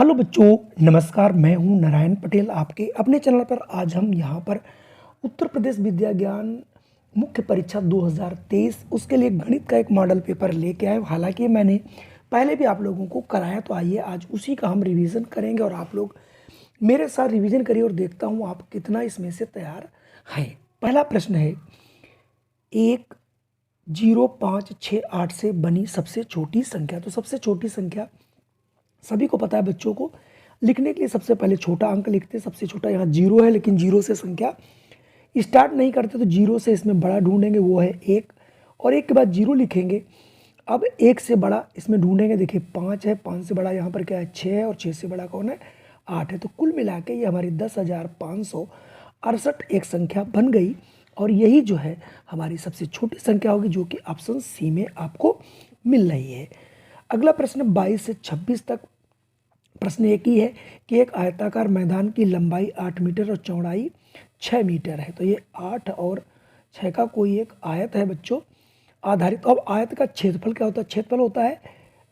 Hello बच्चों, नमस्कार। मैं हूं नारायण पटेल आपके अपने चैनल पर। आज हम यहां पर उत्तर प्रदेश विद्या ज्ञान मुख्य परीक्षा 2023 उसके लिए गणित का एक मॉडल पेपर लेके आए। हालांकि मैंने पहले भी आप लोगों को कराया, तो आइए आज उसी का हम रिवीजन करेंगे और आप लोग मेरे साथ रिवीजन करिए और देखता हूँ आप कितना इसमें से तैयार हैं। पहला प्रश्न है, 10568 से बनी सबसे छोटी संख्या। तो सबसे छोटी संख्या सभी को पता है बच्चों को। लिखने के लिए सबसे पहले छोटा अंक लिखते हैं। सबसे छोटा यहाँ 0 है, लेकिन 0 से संख्या स्टार्ट नहीं करते, तो 0 से इसमें बड़ा ढूंढेंगे, वो है 1, और 1 के बाद 0 लिखेंगे। अब 1 से बड़ा इसमें ढूंढेंगे। देखिए 5 है, 5 से बड़ा यहाँ पर क्या है, 6 है, और 6 से बड़ा कौन है, 8 है। तो कुल मिला के ये हमारी 10,568 एक संख्या बन गई, और यही जो है हमारी सबसे छोटी संख्या होगी, जो कि ऑप्शन सी में आपको मिल रही है। अगला प्रश्न 22 से 26 तक। प्रश्न एक ही है कि एक आयताकार मैदान की लंबाई 8 मीटर और चौड़ाई 6 मीटर है। तो ये 8 और 6 का कोई एक आयत है बच्चों आधारित। अब आयत का क्षेत्रफल क्या होता है? क्षेत्रफल होता है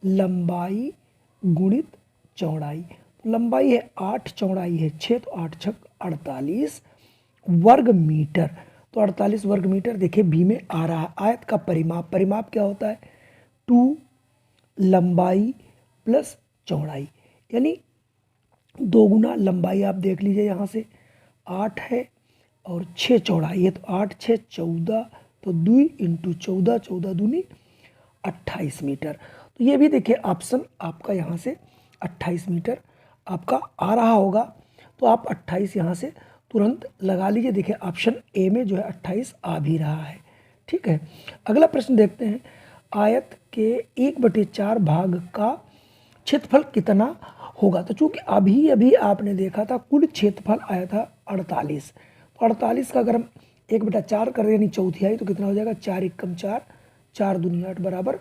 लंबाई गुणित चौड़ाई। तो लंबाई है 8, चौड़ाई है 6, तो 8 छक 48 वर्ग मीटर। तो 48 वर्ग मीटर देखिए बी में आ रहा है। आयत का परिमाप, परिमाप क्या होता है, 2 लंबाई प्लस चौड़ाई, यानी 2 गुना लंबाई। आप देख लीजिए यहाँ से 8 है और 6 चौड़ाई है, तो 8 6 14, तो 2 इंटू 14, 14 दूनी 28 मीटर। तो ये भी देखिए ऑप्शन आपका यहाँ से 28 मीटर आपका आ रहा होगा। तो आप 28 यहाँ से तुरंत लगा लीजिए। देखिए ऑप्शन ए में जो है 28 आ भी रहा है। ठीक है, अगला प्रश्न देखते हैं। आयत के 1/4 भाग का क्षेत्रफल कितना होगा? तो चूंकि अभी अभी आपने देखा था कुल क्षेत्रफल आया था 48, तो 48 का अगर हम 1/4 कर दें यानी चौथाई, तो कितना हो जाएगा, 4 एकम 4, 4 दूनी 8 बराबर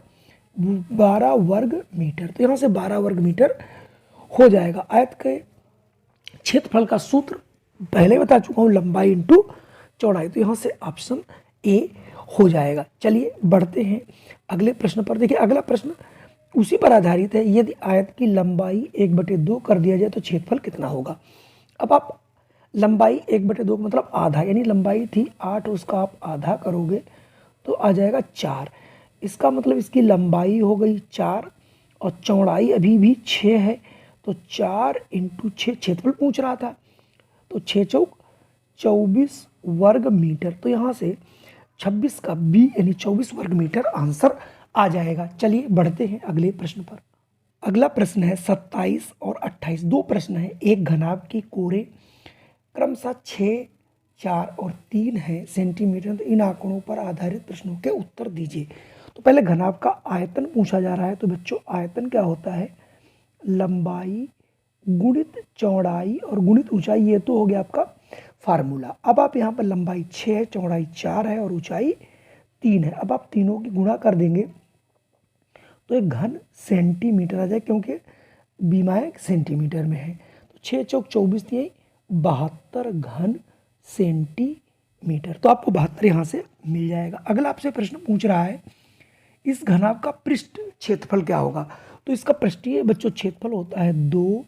12 वर्ग मीटर। तो यहाँ से 12 वर्ग मीटर हो जाएगा। आयत के क्षेत्रफल का सूत्र पहले बता चुका हूँ, लंबाई इंटू चौड़ाई। तो यहाँ से ऑप्शन ए हो जाएगा। चलिए बढ़ते हैं अगले प्रश्न पर। देखिए अगला प्रश्न उसी पर आधारित है। यदि आयत की लंबाई 1/2 कर दिया जाए तो क्षेत्रफल कितना होगा? अब आप लंबाई 1/2 मतलब आधा, यानी लंबाई थी 8, उसका आप आधा करोगे तो आ जाएगा 4। इसका मतलब इसकी लंबाई हो गई 4 और चौड़ाई अभी भी 6 है, तो 4 इंटू 6 क्षेत्रफल पूछ रहा था, तो 6 चौक 24 वर्ग मीटर। तो यहाँ से 26 का बी यानी 24 वर्ग मीटर आंसर आ जाएगा। चलिए बढ़ते हैं अगले प्रश्न पर। अगला प्रश्न है 27 और 28, दो प्रश्न है। एक घनाभ की कोरे क्रमशः 6, 4 और 3 है सेंटीमीटर। तो इन आंकड़ों पर आधारित प्रश्नों के उत्तर दीजिए। तो पहले घनाभ का आयतन पूछा जा रहा है। तो बच्चों आयतन क्या होता है, लंबाई गुणित चौड़ाई और गुणित ऊंचाई। ये तो हो गया आपका फार्मूला। अब आप यहाँ पर लंबाई 6 है, चौड़ाई 4 है और ऊंचाई 3 है। अब आप तीनों की गुणा कर देंगे तो एक घन सेंटीमीटर आ जाए, क्योंकि बीमाएँ सेंटीमीटर में है। तो 6 चौक 24, 72 घन सेंटीमीटर। तो आपको 72 यहाँ से मिल जाएगा। अगला आपसे प्रश्न पूछ रहा है, इस घनाभ का पृष्ठ क्षेत्रफल क्या होगा? तो इसका पृष्ठीय बच्चों क्षेत्रफल होता है 2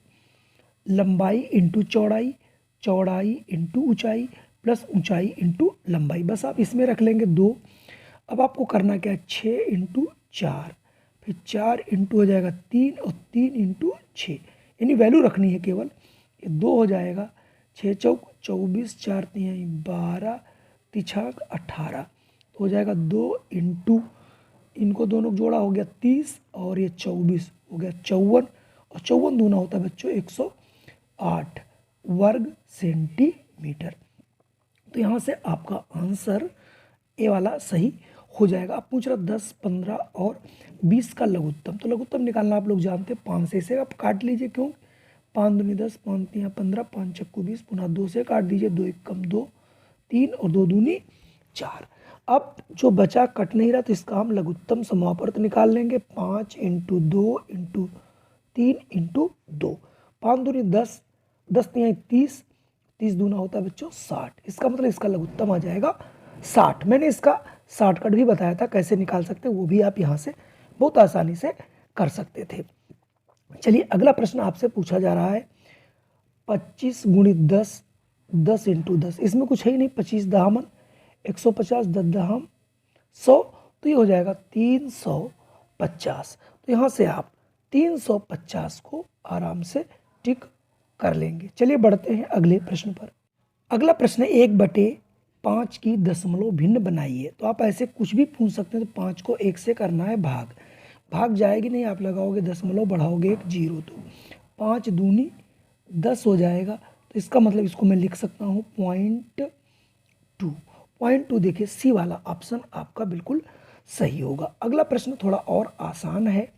लंबाई इंटू चौड़ाई, चौड़ाई इंटू ऊंचाई प्लस ऊंचाई इंटू लंबाई। बस आप इसमें रख लेंगे 2। अब आपको करना क्या है, 6 इंटू 4, फिर 4 इंटू हो जाएगा 3 और 3 इंटू 6, यानी वैल्यू रखनी है केवल। ये 2 हो जाएगा, 6 चौक 24, 4 तिहाई 12, तिछाक 18, तो हो जाएगा 2 इंटू इनको दोनों जोड़ा हो गया 30 और ये 24 हो गया 54, और 54 दूना होता है बच्चों 108 वर्ग सेंटीमीटर। तो यहाँ से आपका आंसर ए वाला सही हो जाएगा। आप पूछ रहे 10, 15 और 20 का लघुत्तम। तो लघुत्तम निकालना आप लोग जानते हैं, 5 से इसे आप काट लीजिए। क्यों, 5 दूनी 10, 5 तिया 15, 5 छक्कू 20, पुनः 2 से काट दीजिए, 2 एकम 2, 3 और 2 दूनी 4। अब जो बचा कट नहीं रहा, तो इसका हम लघुत्तम समापवर्त निकाल लेंगे। 5 इंटू 2 इंटू 3 इंटू 2, 5 दूनी 10, 10 तिहाई 30, 30 दूना होता है बच्चों 60। इसका मतलब इसका लघुत्तम आ जाएगा 60। मैंने इसका शॉर्टकट भी बताया था कैसे निकाल सकते हैं, वो भी आप यहाँ से बहुत आसानी से कर सकते थे। चलिए अगला प्रश्न आपसे पूछा जा रहा है 25 गुणित 10, 10 इंटू 10, इसमें कुछ है ही नहीं, 25 दहामन 150, 10 दहाम 100, तो ये हो जाएगा 350। तो यहाँ से आप 350 को आराम से टिक कर लेंगे। चलिए बढ़ते हैं अगले प्रश्न पर। अगला प्रश्न है 1/5 की दशमलव भिन्न बनाइए। तो आप ऐसे कुछ भी पूछ सकते हैं। तो 5 को 1 से करना है भाग, भाग जाएगी नहीं, आप लगाओगे दशमलव, बढ़ाओगे 1 0, तो 5 दूनी 10 हो जाएगा। तो इसका मतलब इसको मैं लिख सकता हूँ 0.2। 0.2 देखिए सी वाला ऑप्शन आपका बिल्कुल सही होगा। अगला प्रश्न थोड़ा और आसान है।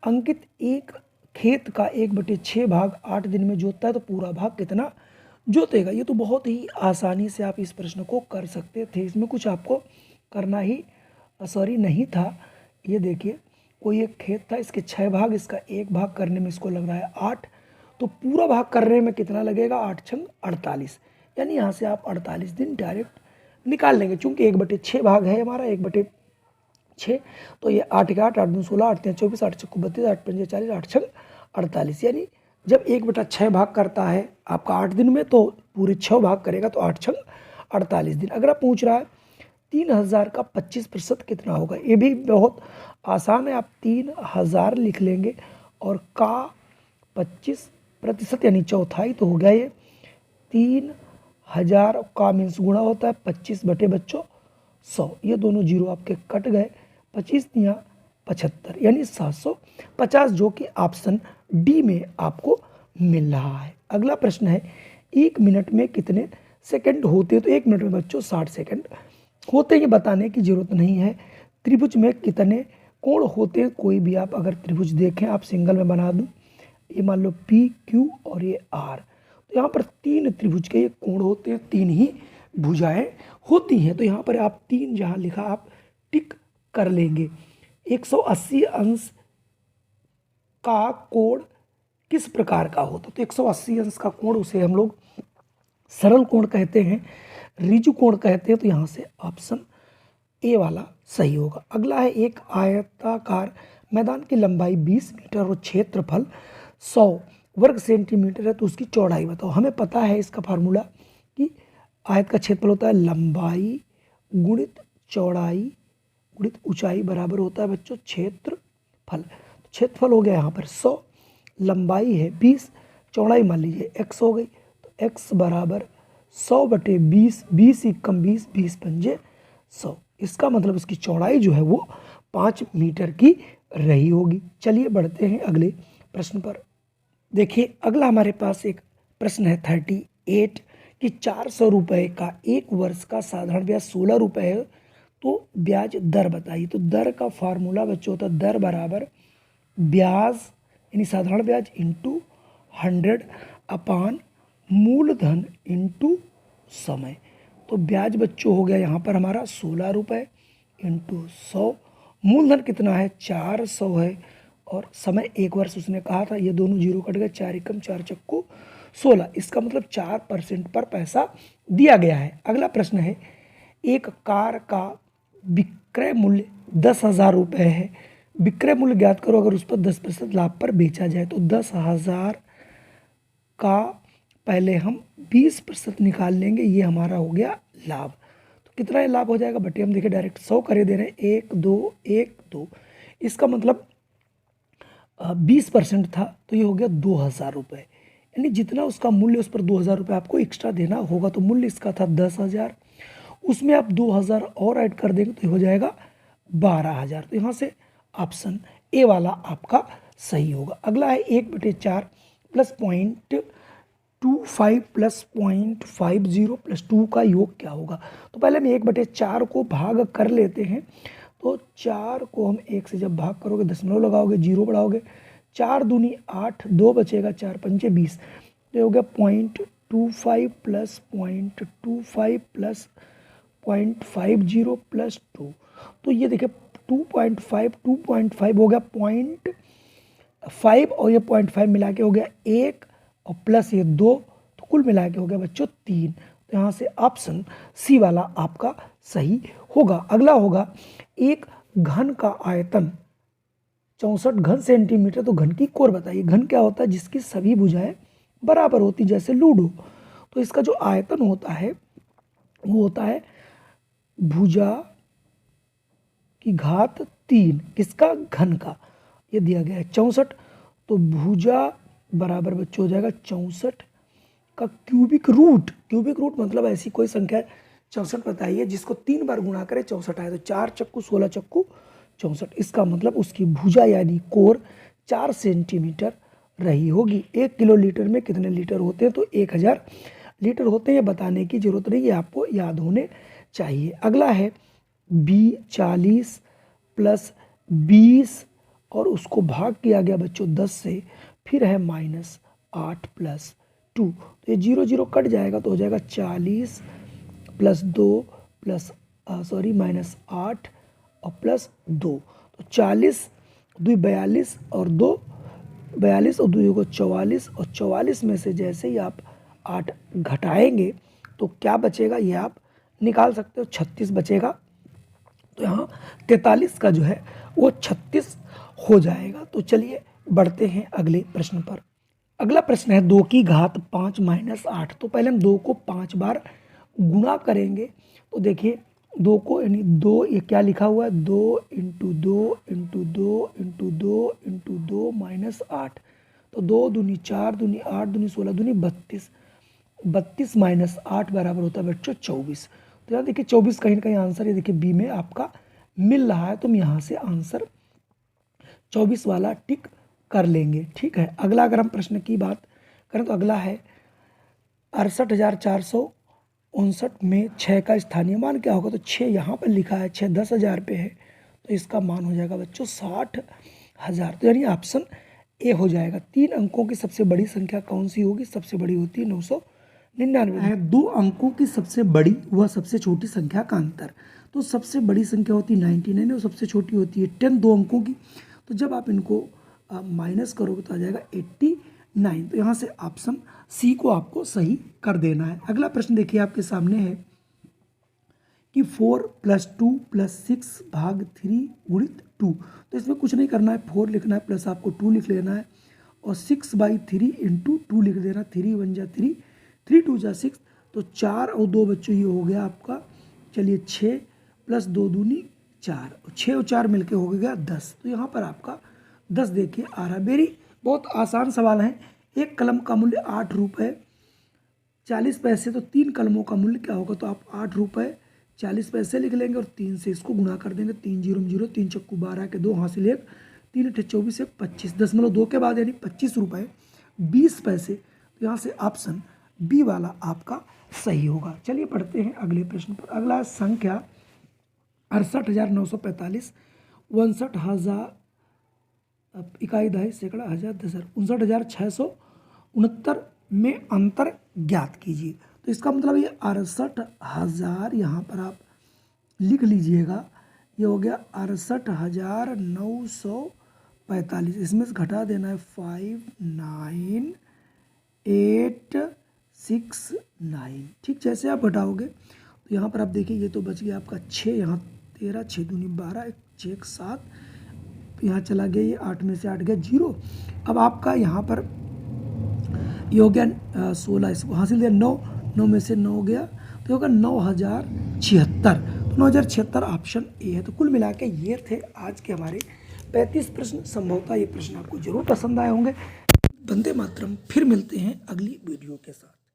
अंकित एक खेत का 1/6 भाग 8 दिन में जोतता है, तो पूरा भाग कितना जोतेगा। ये तो बहुत ही आसानी से आप इस प्रश्न को कर सकते थे, इसमें कुछ आपको करना ही नहीं था। ये देखिए कोई एक खेत था, इसके 6 भाग, इसका 1 भाग करने में इसको लग रहा है 8, तो पूरा भाग करने में कितना लगेगा, 8 छंग 48, यानी यहाँ से आप 48 दिन डायरेक्ट निकाल लेंगे। चूंकि 1/6 भाग है हमारा, 1/6, तो ये 8 के 8, 8 दूनी 16, 8 3 24, 8 छक्को 32, 8 पंजे 40, 8 छंग 48, यानी जब 1/6 भाग करता है आपका 8 दिन में, तो पूरे 6 भाग करेगा, तो 8 छंग 48 दिन। अगर आप पूछ रहा है 3000 का 25% कितना होगा, ये भी बहुत आसान है। आप 3000 लिख लेंगे और का 25% यानी चौथाई, तो हो गया ये 3000 का मीन्स गुणा होता है 25 बटे बच्चों 100, ये दोनों जीरो आपके कट गए, 25 या 75 यानी 750, जो कि ऑप्शन डी में आपको मिल रहा है। अगला प्रश्न है 1 मिनट में कितने सेकंड होते हैं। तो 1 मिनट में बच्चों 60 सेकंड होते हैं, ये बताने की जरूरत नहीं है। त्रिभुज में कितने कोण होते हैं, कोई भी आप अगर त्रिभुज देखें, आप सिंगल में बना दूं, ये मान लो पी क्यू और ये आर, तो यहाँ पर 3 त्रिभुज के ये कोण होते हैं, 3 ही भुजाएं होती हैं। तो यहाँ पर आप 3 जहाँ लिखा आप टिक कर लेंगे। 180 अंश का कोण किस प्रकार का होता है। तो 180 अंश का कोण, उसे हम लोग सरल कोण कहते हैं, रिजु कोण कहते हैं। तो यहाँ से ऑप्शन ए वाला सही होगा। अगला है एक आयताकार मैदान की लंबाई 20 मीटर और क्षेत्रफल 100 वर्ग सेंटीमीटर है, तो उसकी चौड़ाई बताओ। हमें पता है इसका फार्मूला कि आयत का क्षेत्रफल होता है लंबाई गुणित चौड़ाई गुणित ऊंचाई बराबर होता है बच्चों क्षेत्रफल। तो क्षेत्रफल हो गया यहाँ पर 100, लंबाई है 20, चौड़ाई मान लीजिए x हो गई, तो x बराबर 100 बटे 20, 20 एकम 20, 20 पंजे 100, इसका मतलब इसकी चौड़ाई जो है वो 5 मीटर की रही होगी। चलिए बढ़ते हैं अगले प्रश्न पर। देखिए अगला हमारे पास एक प्रश्न है 38 कि 400 रुपये का 1 वर्ष का साधारण ब्याज 16 रुपये है, तो ब्याज दर बताइए। तो दर का फार्मूला बच्चों होता है दर बराबर ब्याज यानी साधारण ब्याज इंटू 100 अपान मूलधन इंटू समय। तो ब्याज बच्चों हो गया यहाँ पर हमारा 16 रुपये इंटू 100, मूलधन कितना है 400 है, और समय 1 वर्ष उसने कहा था, ये दोनों जीरो कट गए, 4 एकम 4 चक्कू 16, इसका मतलब 4% पर पैसा दिया गया है। अगला प्रश्न है एक कार का विक्रय मूल्य 10,000 रुपये है, विक्रय मूल्य ज्ञात करो अगर उस पर 10% लाभ पर बेचा जाए। तो 10,000 का पहले हम 20% निकाल लेंगे, ये हमारा हो गया लाभ। तो कितना ये लाभ हो जाएगा बटे हम देखिए डायरेक्ट 100 करे दे रहे हैं, 1 2 1 2, इसका मतलब 20% था, तो ये हो गया 2,000 रुपये, यानी जितना उसका मूल्य उस पर 2,000 रुपये आपको एक्स्ट्रा देना होगा। तो मूल्य इसका था 10,000, उसमें आप 2,000 और ऐड कर देंगे तो हो जाएगा 12,000। तो यहाँ से ऑप्शन ए वाला आपका सही होगा। अगला है 1/4 प्लस 0.25 प्लस 0.50 प्लस 2 का योग क्या होगा। तो पहले हम 1/4 को भाग कर लेते हैं। तो 4 को हम 1 से जब भाग करोगे, दशमलव लगाओगे, जीरो बढ़ाओगे, 4 दूनी 8, 2 बचेगा, 4 पंजे 20, तो हो गया 0.25 प्लस 0.25 प्लस 0.50 प्लस 2। तो ये देखिए 2.5 हो गया 0.5, और ये 0.5 मिला के हो गया 1, और प्लस ये 2, तो कुल मिला के हो गया बच्चों 3। तो यहाँ से ऑप्शन सी वाला आपका सही होगा। अगला होगा एक घन का आयतन 64 घन सेंटीमीटर। तो घन की कोर बताइए। घन क्या होता है? जिसकी सभी भुजाएं बराबर होती, जैसे लूडो। तो इसका जो आयतन होता है वो होता है भुजा की घात 3, किसका? घन का। ये दिया गया है 64। तो भुजा बराबर बच्चों हो जाएगा 64 का क्यूबिक रूट। क्यूबिक रूट मतलब ऐसी कोई संख्या 64 बताइए जिसको 3 बार गुणा करें 64 आए। तो 4 चक्कू 16 चक्कू 64। इसका मतलब उसकी भुजा यानी कोर 4 सेंटीमीटर रही होगी। 1 किलो लीटर में कितने लीटर होते हैं? तो 1000 लीटर होते हैं। बताने की जरूरत नहीं है, आपको याद होने चाहिए। अगला है 40 प्लस 20 और उसको भाग किया गया बच्चों 10 से, फिर है -8 प्लस 2। तो ये 0 0 कट जाएगा तो हो जाएगा 40 प्लस 2 प्लस -8 और प्लस 2। तो 40 2 42 और 2 42 और 2 को 44। और 44 में से जैसे ही आप 8 घटाएंगे तो क्या बचेगा ये आप निकाल सकते हो, 36 बचेगा। तो यहाँ 43 का जो है वो 36 हो जाएगा। तो चलिए बढ़ते हैं अगले प्रश्न पर। अगला प्रश्न है 2 की घात 5 -8। तो पहले हम 2 को 5 बार गुणा करेंगे। तो देखिए 2 को यानी 2, ये क्या लिखा हुआ है? 2 इंटू 2 इंटू 2 इंटू 2 इंटू 2 -8। तो 2 दूनी 4 दूनी 8 दूनी 16 दूनी 32। 32 -8 बराबर होता है बच्चों 24। तो यहाँ देखिए 24 कहीं ना कहीं आंसर, ये देखिए बी में आपका मिल रहा है। तो हम यहाँ से आंसर 24 वाला टिक कर लेंगे। ठीक है। अगला अगर हम प्रश्न की बात करें तो अगला है 68,459 में 6 का स्थानीय मान क्या होगा? तो 6 यहाँ पर लिखा है, 6 10,000 पे है, तो इसका मान हो जाएगा बच्चों 60,000। तो यानी ऑप्शन ए हो जाएगा। 3 अंकों की सबसे बड़ी संख्या कौन सी होगी? सबसे बड़ी होती है 999 है। 2 अंकों की सबसे बड़ी व सबसे छोटी संख्या का अंतर। तो सबसे बड़ी संख्या होती है 99 और सबसे छोटी होती है 10। 2 अंकों की, तो जब आप इनको माइनस करोगे तो आ जाएगा 89। तो यहाँ से ऑप्शन सी को आपको सही कर देना है। अगला प्रश्न देखिए आपके सामने है कि 4 + 2 + 6 भाग 3 गुणित 2। तो इसमें कुछ नहीं करना है, 4 लिखना है प्लस आपको 2 लिख लेना है और 6/3 इंटू 2 लिख देना। 3 1 जा 3, 3 2 जा 6। तो 4 और 2 बच्चों ये हो गया आपका, चलिए 6 + 2 दूनी 4, 6 और 4 मिलके हो गया 10। तो यहाँ पर आपका 10 देखिए आ रहा। मेरी बहुत आसान सवाल है। एक कलम का मूल्य 8 रुपये 40 पैसे। तो 3 कलमों का मूल्य क्या होगा? तो आप 8 रुपये 40 पैसे लिख लेंगे और 3 से इसको गुणा कर देंगे। 3 0 0, 3 चक्कू 12 के 2 हासिल 1, 3 8 24 1 25, 0.2 के बाद यानी 25 रुपये 20 पैसे। तो यहाँ से ऑप्शन बी वाला आपका सही होगा। चलिए पढ़ते हैं अगले प्रश्न पर। अगला संख्या 68,945, 59,000 इकाई दहाई सैकड़ा हज़ार 10,000 59,669 में अंतर ज्ञात कीजिए। तो इसका मतलब ये 68,000 यहाँ पर आप लिख लीजिएगा। ये हो गया 68,945। इसमें से घटा देना है 59,869। ठीक, जैसे आप घटाओगे तो यहाँ पर आप देखिए ये तो बच गया आपका 6, यहाँ 13, 6 दूनी 12, 6 1 7, यहाँ चला गया ये 8 में से 8 गया 0। अब आपका यहाँ पर ये हो गया 16, इसको हासिल दिया 9, 9 में से 9 गया तो होगा 9,076। तो 9,076 ऑप्शन ए है। तो कुल मिला के ये थे आज के हमारे 35 प्रश्न। संभवतः ये प्रश्न आपको जरूर पसंद आए होंगे। वंदे मातरम। फिर मिलते हैं अगली वीडियो के साथ।